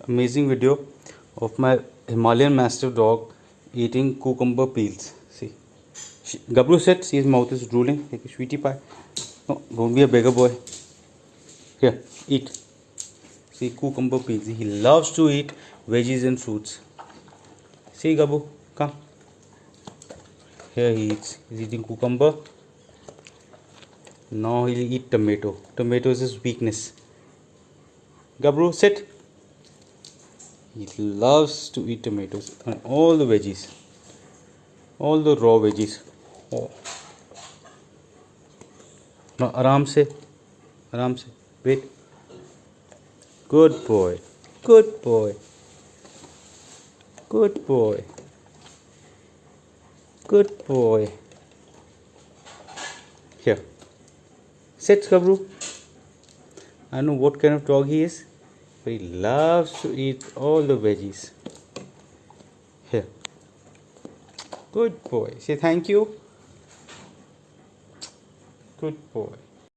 amazing video of my Himalayan Mastiff dog eating cucumber peels. See, Gabru said his mouth is drooling like a sweetie pie. No, don't be a beggar boy. Here, eat. See, cucumber peels. He loves to eat veggies and fruits. See, Gabu, come. Here he eats. He's eating cucumber. Now he'll eat tomato. Tomato is his weakness. Gabru, sit. He loves to eat tomatoes and all the veggies, all the raw veggies. Oh. Now, आराम से, wait. Good boy, good boy, good boy, good boy. Here, sit, Gabru. I know what kind of dog he is, but he loves to eat all the veggies. Here. Good boy. Say thank you. Good boy.